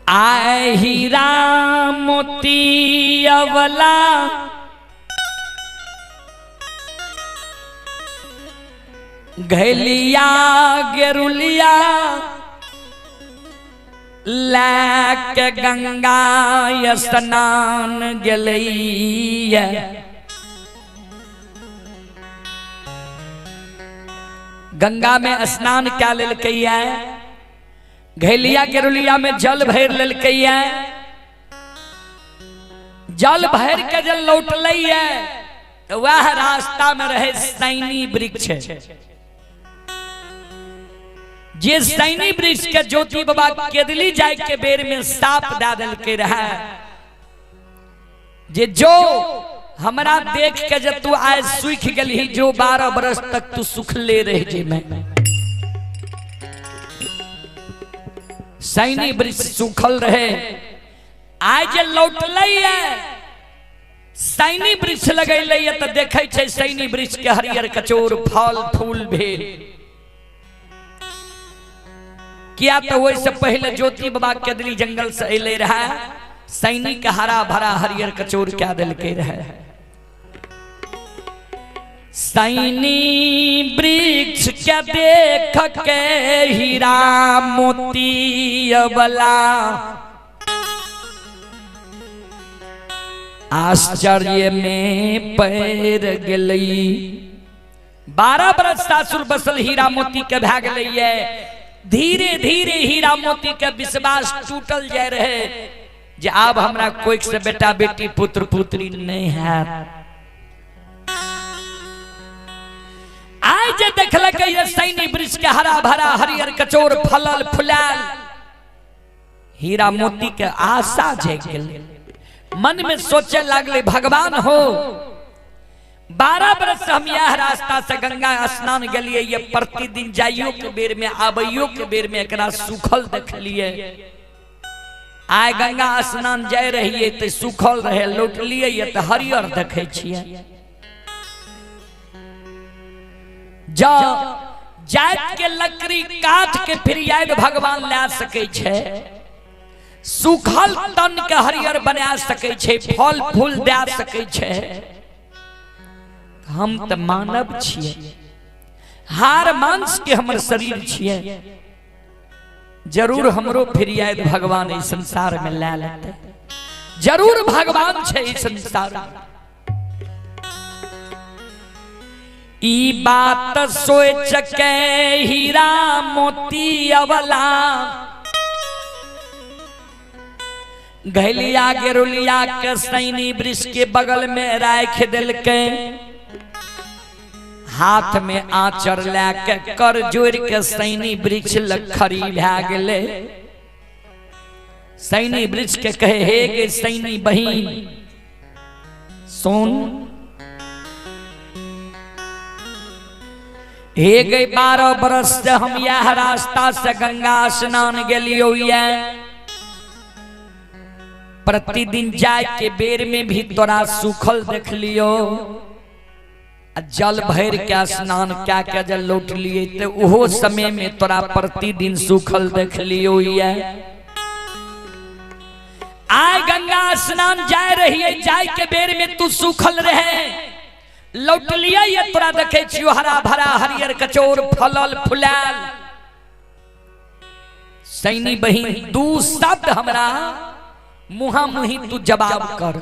आए हीरा मोती अवला घैलिया गेरुलिया लैक गंगा स्नान गेलैया। गंगा में स्नान क्या लेलकैया, घैलिया गेरुलिया में जल भर लेलकैया। जल भर के जल लौटलैया तो वह रास्ता में रहे सैनी वृक्ष। जे सैनी वृक्ष के ज्योति बाबा केदली जाय के बेर में साप दे दिल के रहा जे जो हमरा देख के जब तू आज सूख गली जो 12 बरस तक तू सुखले रह जे मैं। सैनी वृक्ष सूखल रहे आज लौटलै सैनी वृक्ष लगैलै तो देखे छै सैनी वृक्ष के हरियर कचोर फल फूल भेल। किया तो वही से पहले ज्योति बाबा केदली जंगल से अले रहा सैनी के हरा भरा हरियर कचोर क्या दिल के रहे। सैनी वृक्ष क्या देख के हीरा मोती अवला आश्चर्य में पैर गेलई। 12 बरस सासुर बसल हीरा मोती के भै गेलैये। धीरे धीरे हीरा मोती के विश्वास टूटल जाए रहे जे अब हमरा कोई से बेटा बेटी पुत्र पुत्री नहीं है। आज देखलक ये सैनी वृक्ष के हरा भरा हरियर कचोर फलल फुलाल हीरा मोती के आशा जग गेल। मन में सोचे लगले भगवान हो 12 बरस हम यह रास्ता से गंगा स्नान गलिए ये प्रतिदिन जाइयो के बेर में आबैयो के बेर में एकरा सूखल देखलिए। आय गंगा स्नान जाय रहिए तो सूखल रहे लौटलिए ये तो हरियर देखे छिए। जा जात के लकड़ी काट के फिर याद भगवान ला सके छे। सूखल तन के हरियर बना सके छे फल फूल दे सके छे। हम तो मानव छिए हार मांस के हमर शरीर छिए। जरूर हमरो फिर याद भगवान इस संसार में ला लेते। जरूर भगवान छे इस संसार में। ई बात सोच के हीरा मोती अवला घैलिया गेरुलिया के सैनी वृक्ष के बगल में राख दिल के। हाथ में आचर लेके कर जोड़ के सैनी वृक्ष लखरी भै गेले। सैनी वृक्ष के कहे हे गे सैनी बहिन सुन, हे गे 12 बरस से हम यह रास्ता से गंगा स्नान गेलियो ये। प्रतिदिन जाय के बेर में भी तोरा सूखल देख लियो। जल भर के स्नान क्या क्या जल लौट लिए तो वो समय में तोरा प्रतिदिन सूखल देख लियो ये। आय गंगा स्नान जाय रही जाय के बेर में तू सूखल रहे लौट लिया ये तोरा देखे छियो हरा भरा हरियर कचोर फलल फुलाल। सैनी बहिन 2 शब्द हमरा मुहा मुही तू जवाब कर,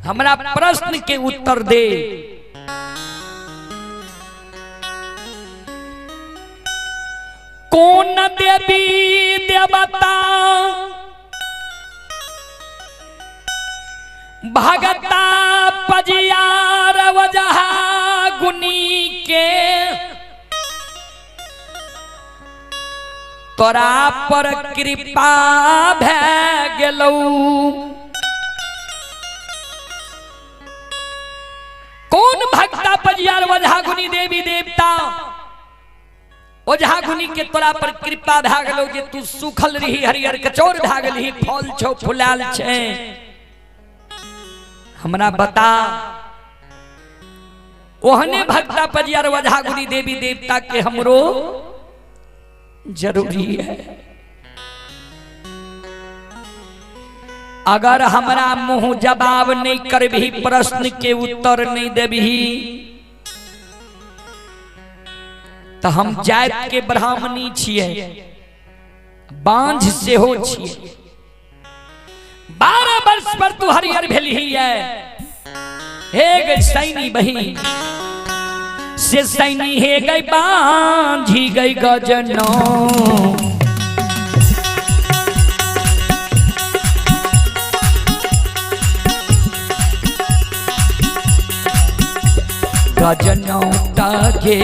हमरा प्रश्न के उत्तर दे। कौन देवी देवता भगता पजियार वजहा गुनी के तोरा पर कृपा भै गेलौ। कौन भगता पजियार वजहा गुनी देवी देवता ओझा गुनी के तोरा पर कृपा भै गेलौ जे तू सूखल रही हरियर कचोर भै गेलही फल छौ फुलाल छे। हमरा बता ओहने भक्ता पजियार वझा गुनी देवी देवता के हमरो जरूरी है। अगर हमरा मुंह जवाब नहीं करबही, प्रश्न के उत्तर नहीं देबही, तो हम जात के ब्राह्मणी छिए, बांझ से हो छिए। 12 वर्ष पर तू हरियर भेली है। हे गई सैनी बही से सैनी हे गई बांझी गई गजनो। गजनो तागे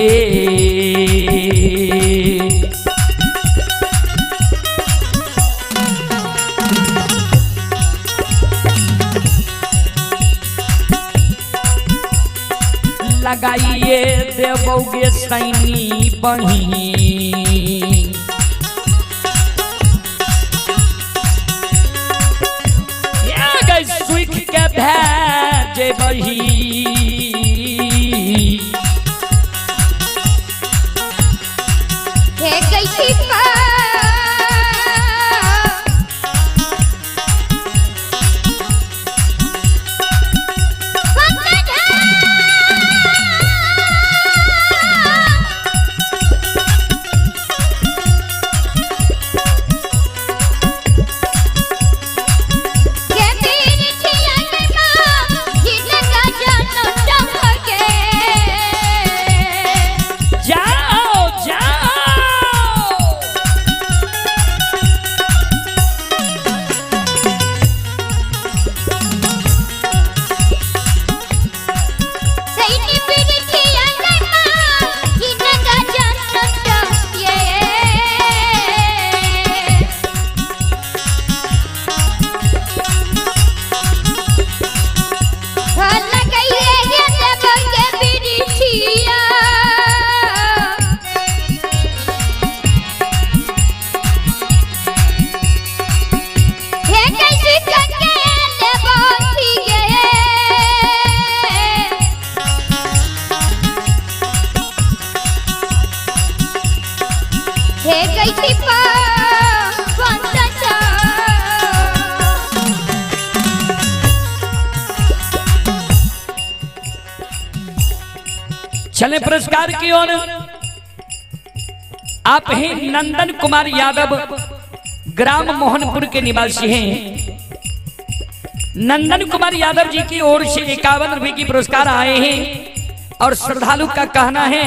लगाइए देवोगे सैनी बही। गई सुख के भेजे बही। चले पुरस्कार की ओर। आप हैं नंदन कुमार यादव, ग्राम मोहनपुर के निवासी हैं। नंदन कुमार यादव जी की ओर से 51 रुपए की पुरस्कार आए हैं। और श्रद्धालु का कहना है,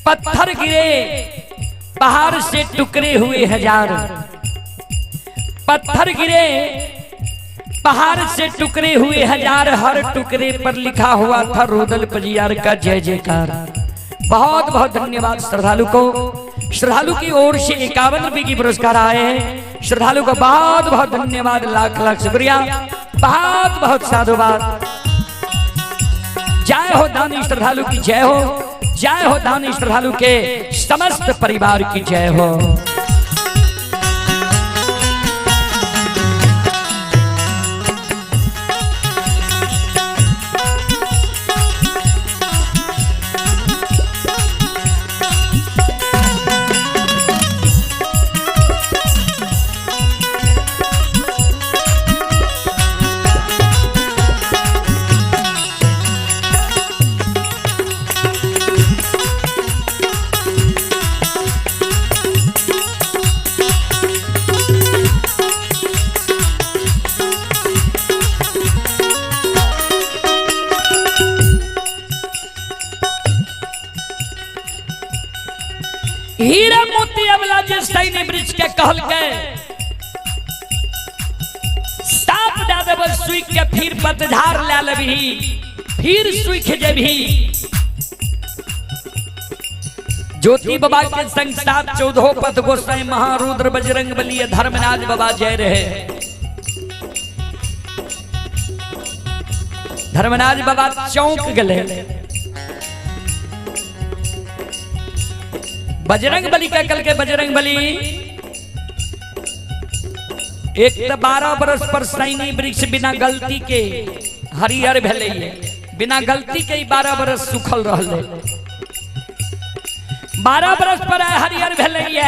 पत्थर गिरे पहाड़ से टुकड़े हुए हजार, पत्थर गिरे पहाड़ से टुकड़े हुए हजार, हर टुकड़े पर लिखा हुआ था रुदल पजियार का जय जयकार। बहुत बहुत धन्यवाद श्रद्धालु को। श्रद्धालु की ओर से 51 रुपए की पुरस्कार आए हैं। श्रद्धालु को बहुत बहुत धन्यवाद, लाख लाख शुक्रिया, बहुत बहुत साधुवाद। जय हो दानी श्रद्धालु की जय हो, जय हो दानी श्रद्धालु के समस्त परिवार की जय हो। हीरा मोती अबला जे सैनी वृक्ष के कहल गए, साप दे देब सूख के फिर पतझार ले लेबही, फिर सूख जेबही। ज्योति बाबा के संग साथ 14 पथ गोसाई महारुद्र बजरंग बली धर्मराज बाबा जय रहे। धर्मराज बाबा चौंक गए। बजरंग बली का कल के बजरंग बली एक 12 बरस पर सैनी वृक्ष बिना गलती के हरियर भेले, बिना गलती के 12 बरस सुखल रहले। 12 बरस पर हरियर भेले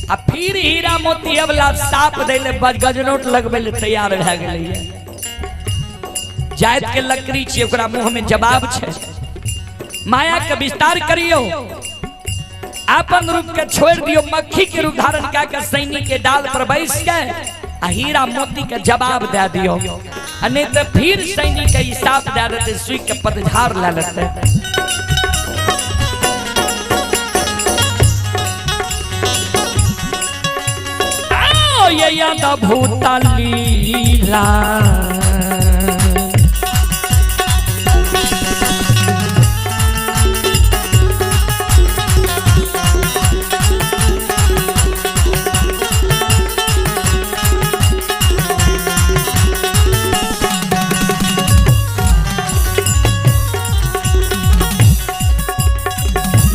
आ फिर हीरा मोती अबला साप देले गजनोट लगबे ले तैयार भ गेलै। जाइत के लकड़ी छे, ओकरा मुंह में जवाब छे, माया के विस्तार करियो, अपन रूप के छोड़ दियो, मक्खी के रूप धारण करके सैनी के डाल पर बैस के आ हीरा मोती के जवाब दे दियो, नहीं तो फिर सैनी के हिसाब दे देते, सुई के पतझार ला लेते। आओ ये याद भूता लीला,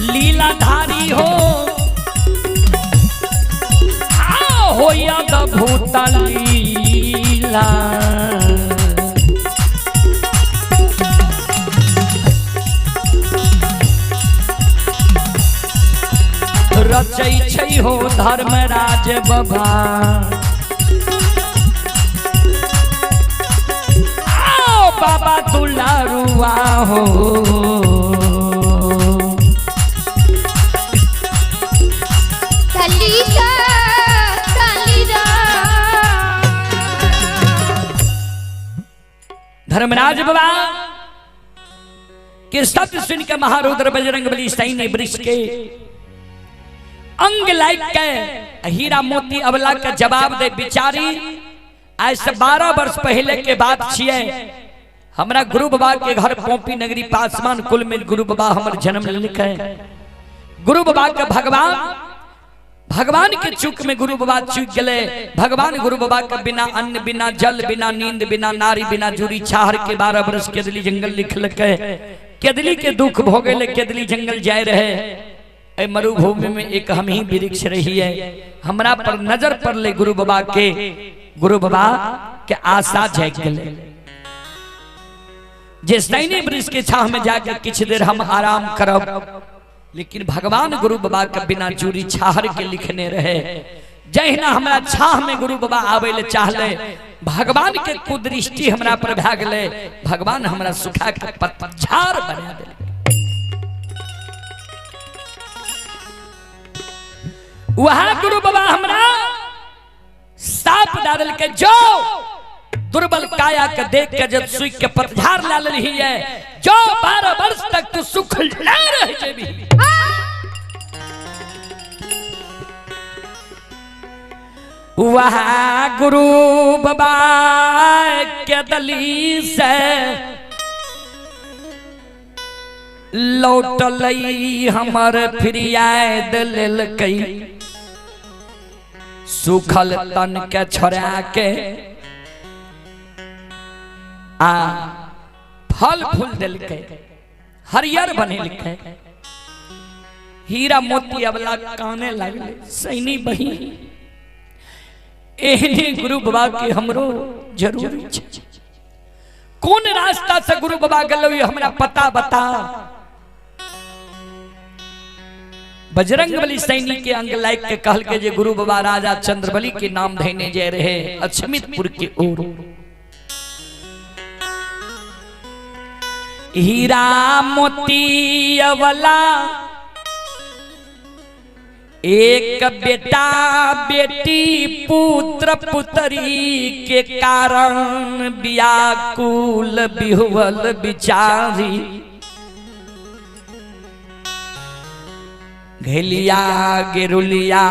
लीलाधारी हो याद भूता लीला, रचै छै हो धर्मराज बाबा, आओ बाबा दुलारुआ हो, धर्मराज बाबा के शब्द सुन के महारुद्र बजरंगबली सैन्य वृक्ष के अंग लाइक के हीरा मोती अबला के जवाब दे। बिचारी आज से 12 वर्ष पहले के बात छिए, हमरा गुरु बाबा के घर पोपी नगरी पासवान कुल में गुरु बाबा हमर जन्म लिखे। गुरु बाबा के भगवान के चुक में गुरु बाबा चुक गए। भगवान गुरु बाबा के बिना अन्न, बिना जल, बिना नींद, बिना नारी, बिना जूरी छाहर के 12 वर्ष केदली जंगल लिखल के, केदली के दुख भोगेले केदली जंगल जाए रहे। ए मरुभूमि में एक हम ही वृक्ष रही है, हमरा पर नजर पड़ले गुरु बाबा के आशा जाग गए। जे सैन्य वृक्ष के छाह में जाकर कुछ देर हम आराम करब, लेकिन भगवान गुरु बाबा के बिना चूरी छाहर के लिखने रहे। जहिना हमरा छाह में गुरु बाबा आवे ले चाहले, भगवान के कुदृष्टि हमरा पर भा गेले, भगवान हमरा सुखा के पतझार बना देले। वहां गुरु बाबा हमरा साप डाल के जो दुर्बल काया के देख के जब सुई के पतझार ला ली है, जो 12 वर्ष तक तू सुख ले रह जेबी। वहाँ गुरु बाबा के दली से लौटलई हमर फिरियाद लेलकई, सुखल तन के छोड़ा के आ फल फूल दिलके, हरियर बनेलके। हीरा मोती अबला काने लगले, सैनी बही एहने गुरु बाबा के हमरो जरूरी छै। कौन रास्ता से गुरु बाबा गलो हमरा पता बता। बजरंगबली सैनी के अंग लाइक के कहल के जे गुरु बाबा राजा चंद्रबली के नाम धैने जे रहे अछमितपुर के ओर। हीरा मोती अवला एक बेटा बेटी पुत्र पुत्री के कारण व्याकुल बिहुवल बिचारी, घेलिया गेरुलिया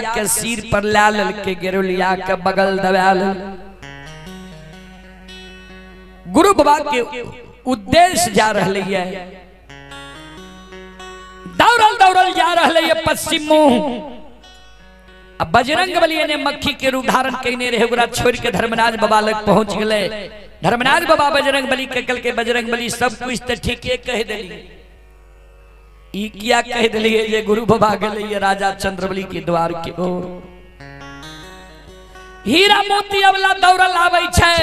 के सिर पर ला लल के गेरुलिया के बगल दबा लल। गुरु बाबा के उद्देश्य जा रहे है, दौड़ल दौड़ल जा रहे है पश्चिम मुंह। अब बजरंगबली ने मक्खी के रूप धारण करने रहे, ओकरा छोड़ के धर्मराज बाबा लग पहुंच गए। धर्मराज बाबा बजरंगबली के कल के बजरंगबली सब कुछ तो ठीके कह दिली, ई किया कह दिलिए जे गुरु बाबा गए राजा चंद्रबली के द्वार के ओर। हीरा मोती अवला दौड़ल आवे छे,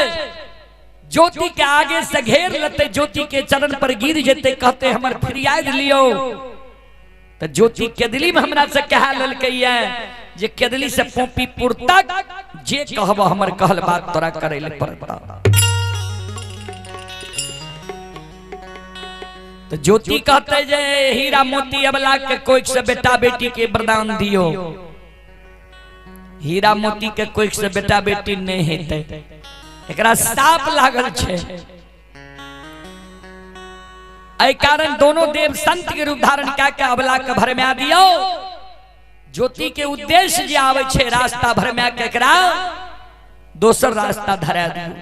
ज्योति के आगे से घेर लेते, ज्योति के चरण पर गिर जेते, कहते हमर फरियाद लियो। तो ज्योति केदली में हमरा से कहा ललकैया जे केदली से पोपीपुर तक जे कहब हमर कहल बात तोरा करे ले पड़ता। तो ज्योति कहते जे हीरा मोती अबला के कोई से बेटा बेटी के वरदान दियो। हीरा मोती के कोई से बेटा बेटी नहीं हेते, एकरा साप लागल छे। ऐ कारण दोनों देव संत के रूप धारण के अबला के भरमा दियो। ज्योति के उद्देश्य जे आवे छे रास्ता भरमा के एकरा दोसर रास्ता धरा दियो।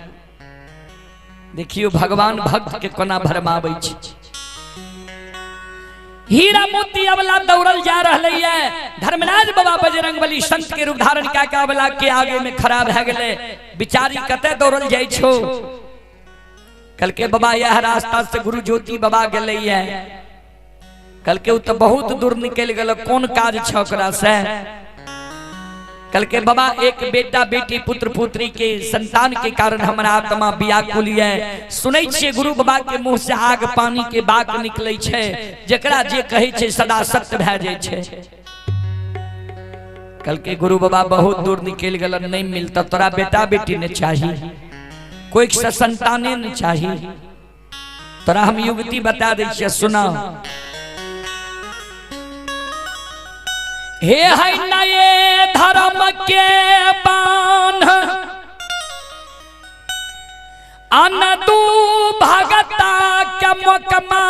देखियो भगवान भक्त के कोना भरमावे छे। हीरा मोती अबला दौड़ल जा रहले है। धर्मराज बाबा बजरंगबली संत के रूप धारण के अबला के आगे में खड़ा भ गेले। बिचारी कते दौड़ल जाय छो। कल के बाबा यह रास्ता से गुरु ज्योति बाबा गेले है। कल के तो बहुत दूर निकल गेल, कौन काज छ ओकरा से। कल के बाबा एक बेटा बेटी पुत्र पुत्री के संतान के कारण हमारा आत्मा व्याकुल है। सुनै छे गुरु बाबा के मुंह से आग पानी के बात निकले छे, जकरा जे कहे छे सदा सत्य भ जाय छे। कल के गुरु बाबा बहुत दूर निकल गेल, नहीं मिलता तोरा बेटा बेटी ने चाहिए, कोई से संताने ने चाहिए। तोरा हम युक्ति बता दै छियै, सुना। हे है नये धर्म के बान अनदू भगता के मकमा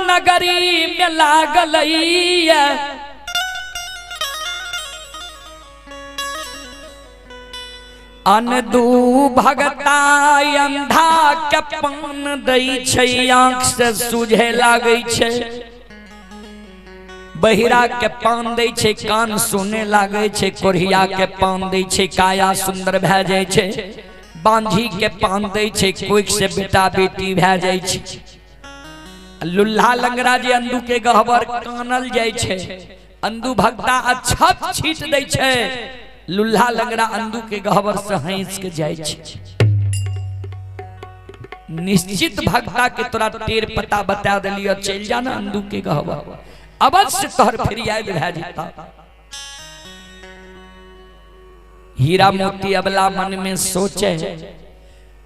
नगरी में लागल अनदू भगता अंधा के पान दै छै, आंख से सूझे लागै छै। बहिरा के पान दै छै, कान सुने लागे छै। कोढ़िया के पान दै छै, काया सुंदर भै जाय छै। बांझी के पान दै छै, कोई से बेटा बेटी भै जाय छै। लुल्हा लंगड़ा जे अंधु के गहबर कानल जाय छै, अंधु भक्ता अछत छीट दै छै। लुल्हा लंगड़ा अंधु के गहबर से हंस के जाय छै। निश्चित भक्ता के तोरा टेर पता बता देलियो, चल जाना अंधु के गहबर, अवश्य तोहर फिर याद भै जेता। हीरा मोती अबला मन में सोचे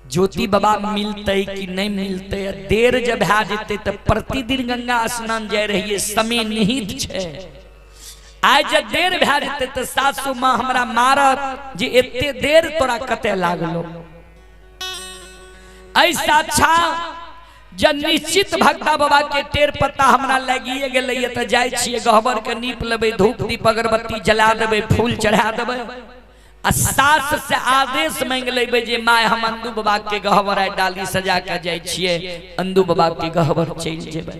ज्योति बाबा मिलते कि नहीं मिलते। देर जब भै जेते तो प्रतिदिन गंगा स्नान जाय रहिए, समय निहित छे। आज जब देर भै जेते तो सासू माँ हमरा मारत जे एते देर तोरा कते लागलो। ऐसा अच्छा जब निश्चित भक्ता बाबा के टेर पता हमरा लगिए गेलै त जाय छियै, गहबर के नीप लेबै, धूप दीप अगरबत्ती जला देबै, फूल चढ़ा देबै। आ सास से आदेश मांग लेबै जे माय हम अंधु बाबा के गहबर आइ डाली सजा के जाय छियै, अंधु बाबा के गहबर चल जेबै।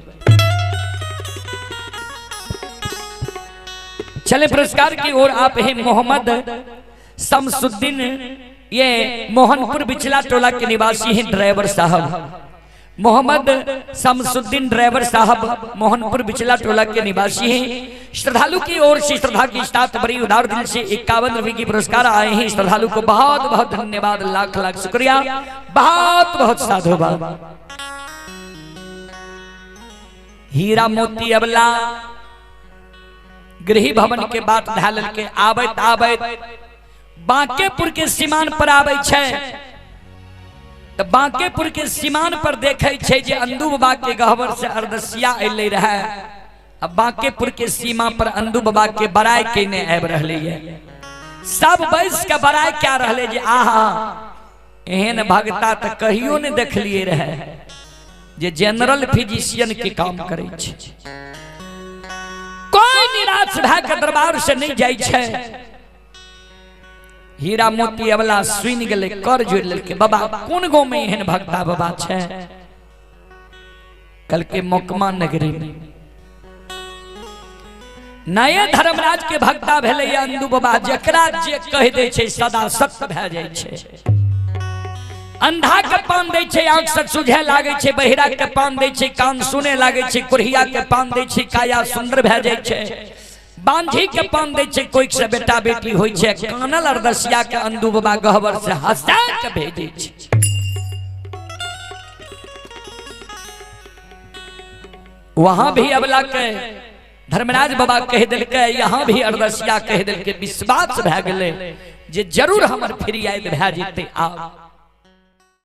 चले पुरस्कार की ओर आप हैं मोहम्मद शमसुद्दीन, ये मोहनपुर बिचला टोला के निवासी हैं ड्राइवर साहब। मोहम्मद शमसुद्दीन ड्राइवर साहब मोहनपुर बिचला टोला के निवासी हैं। श्रद्धालु की ओर से श्रद्धा की स्टार्ट बड़ी उदार दिल से 51 रुपए की पुरस्कार आए हैं। श्रद्धालु को बहुत बहुत धन्यवाद, लाख लाख शुक्रिया, बहुत बहुत साधुवाद। हीरा मोती अबला गृह भवन के बात ढाल के आबैत आबैत बांकेपुर के सीमान पर आबै छै। तो बांकेपुर के सीमान पर देखे छे जे अंधु बाबा के गहबर से अर्दसिया अले रहे। अब बांकेपुर के सीमा पर अंधु बाबा के बड़ाई केने आब रहले है। सब बैस के बड़ाई क्या रहले जे आहा एहन भगता तो कहियो ने देखलिए रहे जे जनरल फिजिशियन के काम करे छे। कोई निराश भै के दरबार से नहीं जाय छे। हीरा मोती अबला सुन गेले, कर जोड़ लेके, बाबा कौन गांव में एहन भक्ता बाबा छे। कल के मोकमा नगरी में नए धर्मराज के भक्ता भेले अंधु बाबा, जकरा जे कह दे छे सदा सत्य भै जाय छे। अंधा के पान दे छे, आंख से सूझे लागे छे। बहिरा के पान दे छे, कान सुने लागे छे। कुरिया के पान दे छे, काया सुंदर भै जाय छे। बांझी के पान दे छे, कोई से बेटा बेटी होय छे। कानल अर्दसिया के अंधु बाबा गहबर से हंसा के भेजे छे। वहां भी अबला के धर्मराज बाबा कह दिल के, यहाँ भी अरदसिया कह दिल के, विश्वास भए गेलै जे जरूर हमर फिरियाद भए जेतै। आ